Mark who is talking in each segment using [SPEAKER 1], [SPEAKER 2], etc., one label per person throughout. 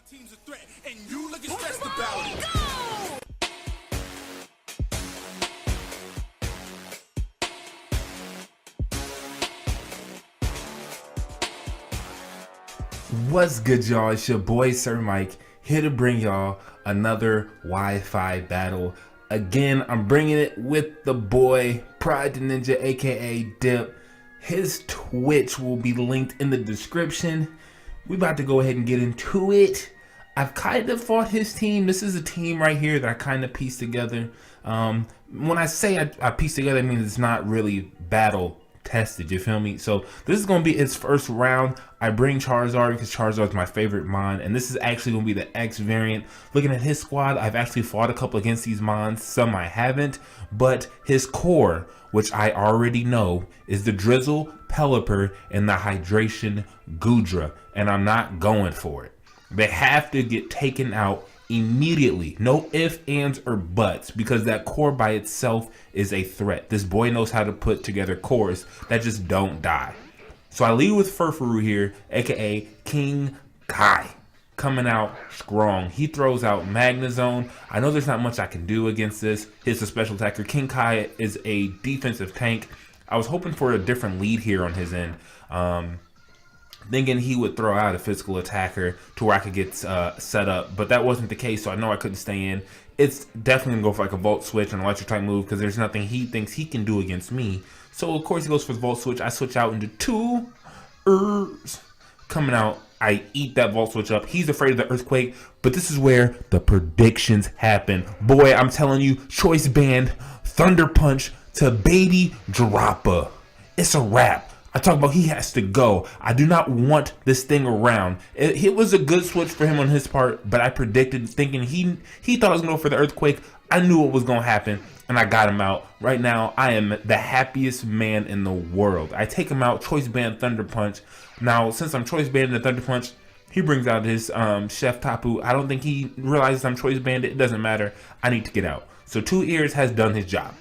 [SPEAKER 1] team's a threat, and you looking stressed about it.
[SPEAKER 2] What's good, y'all? It's your boy Sir Mike, here to bring y'all another Wi-Fi battle. Again, I'm bringing it with the boy Pr1d3xDMNHx, aka Dip. His Twitch will be linked in the description. We about to go ahead and get into it. I've kind of fought his team. This is a team right here that I kind of pieced together. When I say I pieced together, I mean it's not really battle tested, you feel me? So this is going to be its first round. I bring Charizard because Charizard's my favorite mon, and this is actually going to be the X variant. Looking at his squad, I've actually fought a couple against these mons, some I haven't, but his core, which I already know, is the Drizzle, Pelipper, and the Hydration Goodra, and I'm not going for it. They have to get taken out immediately. No ifs, ands, or buts, because that core by itself is a threat. This boy knows how to put together cores that just don't die. So I lead with Furfuru here, aka King Kai, coming out strong. He throws out Magnezone. I know there's not much I can do against this. He's a special attacker. King Kai is a defensive tank. I was hoping for a different lead here on his end. Thinking he would throw out a physical attacker to where I could get set up, but that wasn't the case, so I know I couldn't stay in. It's definitely gonna go for like a Volt Switch and electric type move because there's nothing he thinks he can do against me. So of course he goes for the Volt Switch. I switch out into two Earths. Coming out, I eat that Volt Switch up. He's afraid of the Earthquake, but this is where the predictions happen. Boy, I'm telling you, Choice Band, Thunder Punch to Baby Droppa. It's a wrap. I talk about he has to go. I do not want this thing around. It was a good switch for him on his part, but I predicted, thinking he thought I was going to go for the Earthquake. I knew what was going to happen, and I got him out. Right now, I am the happiest man in the world. I take him out, Choice Band, Thunder Punch. Now, since I'm Choice Band and Thunder Punch, he brings out his Chef Tapu. I don't think he realizes I'm Choice Band. It doesn't matter. I need to get out. So 2 Ears has done his job.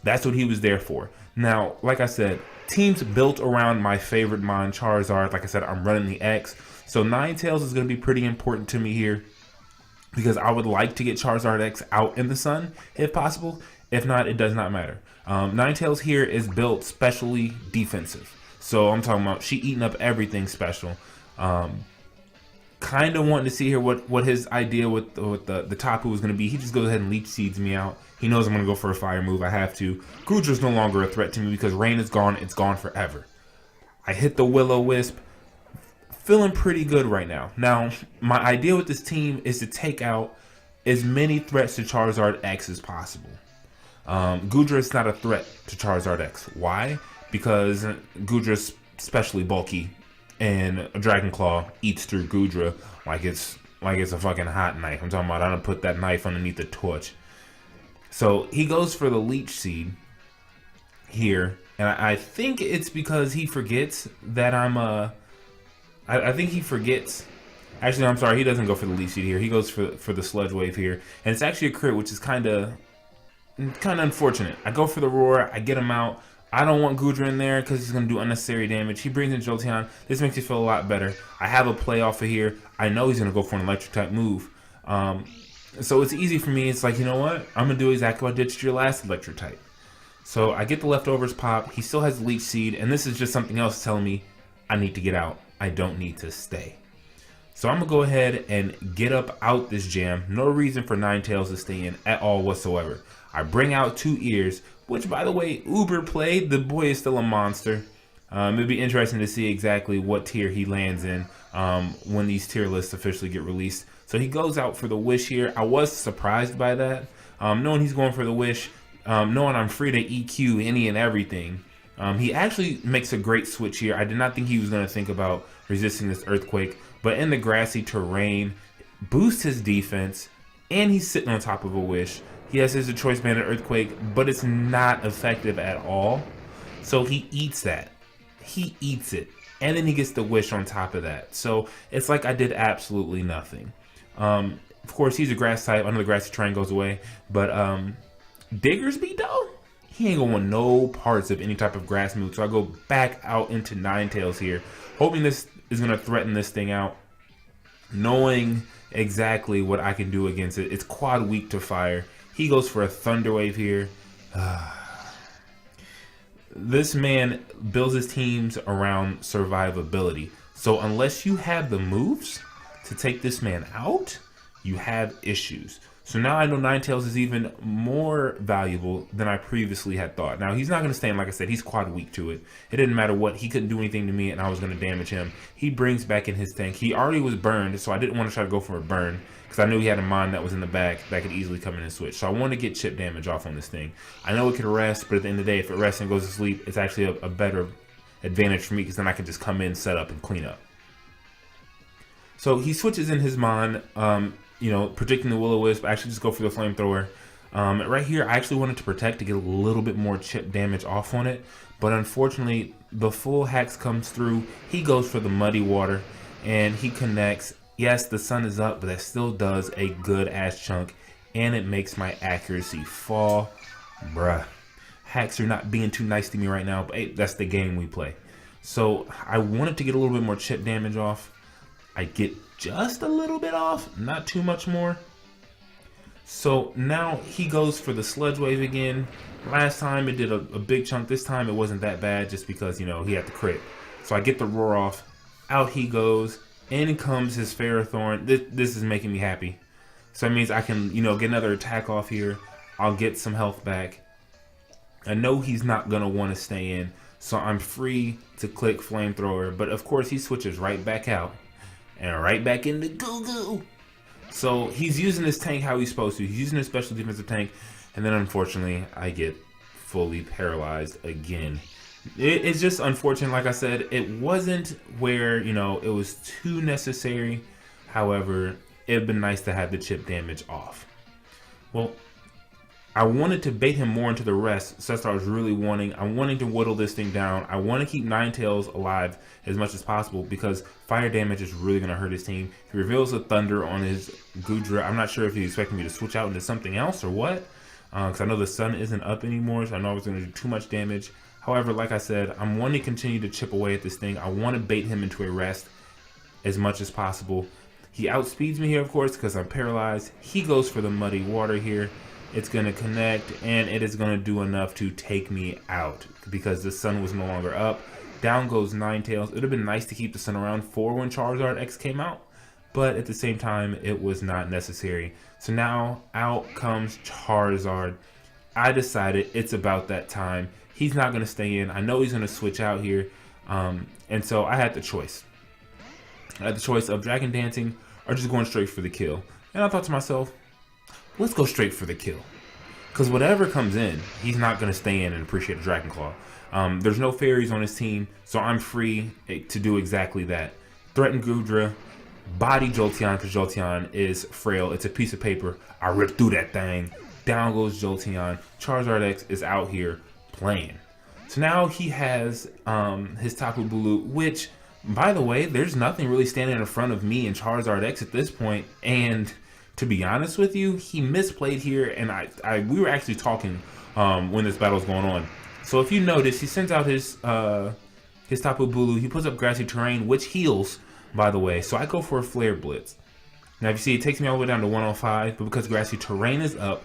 [SPEAKER 2] That's what he was there for. Now, like I said, teams built around my favorite mon, Charizard. Like I said, I'm running the X. So Ninetales is going to be pretty important to me here because I would like to get Charizard X out in the sun if possible. If not, it does not matter. Ninetales here is built specially defensive. So I'm talking about she eating up everything special. Kind of wanting to see here what his idea with the Tapu was going to be. He just goes ahead and Leech Seeds me out. He knows I'm going to go for a fire move. I have to. Goodra's no longer a threat to me because rain is gone. It's gone forever. I hit the Will-O-Wisp. Feeling pretty good right now. Now, my idea with this team is to take out as many threats to Charizard X as possible. Goodra is not a threat to Charizard X. Why? Because Goodra's especially bulky, and a Dragon Claw eats through Goodra like it's a fucking hot knife. I'm talking about I don't put that knife underneath the torch. So he goes for the Leech Seed here, and I think it's because he forgets that I'm I think he forgets. Actually, I'm sorry, he doesn't go for the Leech Seed here. He goes for the Sludge Wave here, and it's actually a crit, which is kind of unfortunate. I go for the Roar, I get him out. I don't want Goodra in there because he's going to do unnecessary damage. He brings in Jolteon. This makes me feel a lot better. I have a play off of here. I know he's going to go for an electric type move. So it's easy for me. It's like, you know what? I'm going to do exactly what I did to your last electric type. So I get the leftovers pop. He still has Leech Seed. And this is just something else telling me I need to get out. I don't need to stay. So I'm going to go ahead and get up out this jam. No reason for Ninetales to stay in at all whatsoever. I bring out 2 Ears, which, by the way, Uber played. The boy is still a monster. It'd be interesting to see exactly what tier he lands in when these tier lists officially get released. So he goes out for the Wish here. I was surprised by that. Knowing he's going for the Wish, knowing I'm free to EQ any and everything. He actually makes a great switch here. I did not think he was going to think about resisting this Earthquake. But in the grassy terrain, boosts his defense, and he's sitting on top of a Wish. Yes, there's a Choice Band Earthquake, but it's not effective at all. So he eats that. He eats it. And then he gets the Wish on top of that. So it's like I did absolutely nothing. Of course, he's a grass type. I know the grassy terrain goes away. But Diggersby, though, he ain't going to want no parts of any type of grass move. So I go back out into Ninetales here, hoping this is going to threaten this thing out. knowing exactly what I can do against it. It's quad weak to fire. He goes for a Thunder Wave here. This man builds his teams around survivability. So unless you have the moves to take this man out, you have issues. So now I know Ninetales is even more valuable than I previously had thought. Now he's not going to stand, like I said, he's quad weak to it. It didn't matter what, he couldn't do anything to me and I was going to damage him. He brings back in his tank. He already was burned, so I didn't want to try to go for a burn because I knew he had a mon that was in the back that could easily come in and switch. So I want to get chip damage off on this thing. I know it could rest, but at the end of the day, if it rests and goes to sleep, it's actually a better advantage for me because then I can just come in, set up, and clean up. So he switches in his mon, you know, predicting the Will-O-Wisp. I actually just go for the flamethrower. Right here, I actually wanted to protect to get a little bit more chip damage off on it. But unfortunately, the full Hex comes through. He goes for the Muddy Water, and he connects. Yes, the sun is up, but that still does a good ass chunk. And it makes my accuracy fall. Bruh. Hacks are not being too nice to me right now, but hey, that's the game we play. So I wanted to get a little bit more chip damage off. I get just a little bit off, not too much more. So now he goes for the Sludge Wave again. Last time it did a big chunk. This time it wasn't that bad just because, you know, he had the crit. So I get the Roar off. Out he goes. In comes his Ferrothorn. This is making me happy. So that means I can, you know, get another attack off here. I'll get some health back. I know he's not going to want to stay in. So I'm free to click Flamethrower. But of course he switches right back out. And right back into goo-goo. So he's using his tank how he's supposed to. He's using his special defensive tank. And then unfortunately, I get fully paralyzed again. It's just unfortunate. Like I said, it wasn't where, you know, it was too necessary. However, it would have been nice to have the chip damage off. Well, I wanted to bait him more into the rest, so that's what I was really wanting. I'm wanting to whittle this thing down. I want to keep Ninetales alive as much as possible because fire damage is really going to hurt his team. He reveals a Thunder on his Goodra. I'm not sure if he's expecting me to switch out into something else or what, because I know the sun isn't up anymore, so I know I was going to do too much damage. However, like I said, I'm wanting to continue to chip away at this thing. I want to bait him into a rest as much as possible. He outspeeds me here, of course, because I'm paralyzed. He goes for the Muddy Water here. It's going to connect, and it is going to do enough to take me out because the sun was no longer up. Down goes Ninetales. It would have been nice to keep the sun around for when Charizard X came out, but at the same time, it was not necessary. So now out comes Charizard. I decided it's about that time. He's not going to stay in. I know he's going to switch out here, and so I had the choice. I had the choice of Dragon Dancing or just going straight for the kill. And I thought to myself, let's go straight for the kill. Because whatever comes in, he's not going to stay in and appreciate a Dragon Claw. There's no fairies on his team, so I'm free to do exactly that. Threaten Goodra, body Jolteon, because Jolteon is frail. It's a piece of paper. I rip through that thing. Down goes Jolteon. Charizard X is out here playing. So now he has his Tapu Bulu, which, by the way, there's nothing really standing in front of me and Charizard X at this point, and to be honest with you, he misplayed here, and we were actually talking when this battle was going on. So if you notice, he sends out his Tapu Bulu. He puts up Grassy Terrain, which heals, by the way. So I go for a Flare Blitz. Now, if you see, it takes me all the way down to 105, but because Grassy Terrain is up,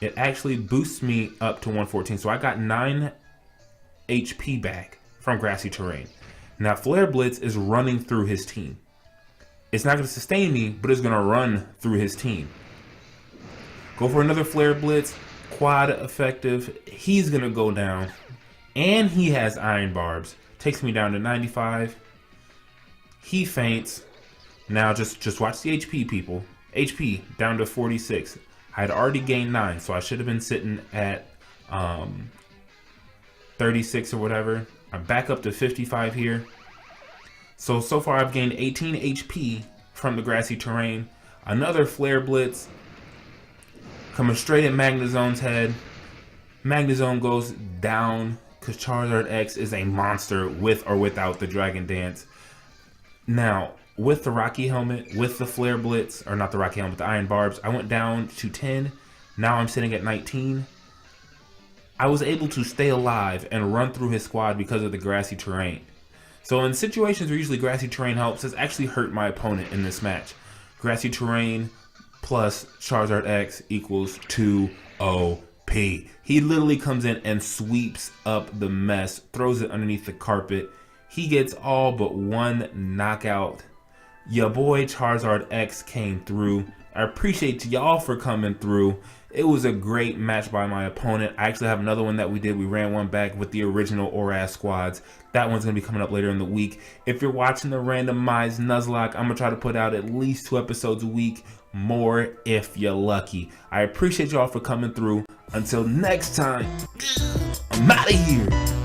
[SPEAKER 2] it actually boosts me up to 114. So I got 9 HP back from Grassy Terrain. Now, Flare Blitz is running through his team. It's not going to sustain me, but it's going to run through his team. Go for another Flare Blitz. Quad effective. He's going to go down. And he has Iron Barbs. Takes me down to 95. He faints. Now just watch the HP, people. HP down to 46. I had already gained 9, so I should have been sitting at 36 or whatever. I'm back up to 55 here. So far I've gained 18 HP from the Grassy Terrain. Another Flare Blitz. Coming straight at Magnezone's head. Magnezone goes down because Charizard X is a monster with or without the Dragon Dance. Now, with the Rocky Helmet, with the Flare Blitz, or not the Rocky Helmet, the Iron Barbs, I went down to 10. Now I'm sitting at 19. I was able to stay alive and run through his squad because of the Grassy Terrain. So in situations where usually Grassy Terrain helps, it's actually hurt my opponent in this match. Grassy Terrain plus Charizard X equals 2 OP. He literally comes in and sweeps up the mess, throws it underneath the carpet. He gets all but one knockout. Your boy Charizard X came through. I appreciate y'all for coming through. It was a great match by my opponent. I actually have another one that we did. We ran one back with the original ORAS squads. That one's going to be coming up later in the week. If you're watching the randomized Nuzlocke, I'm going to try to put out at least 2 episodes a week. More if you're lucky. I appreciate y'all for coming through. Until next time, I'm out of here.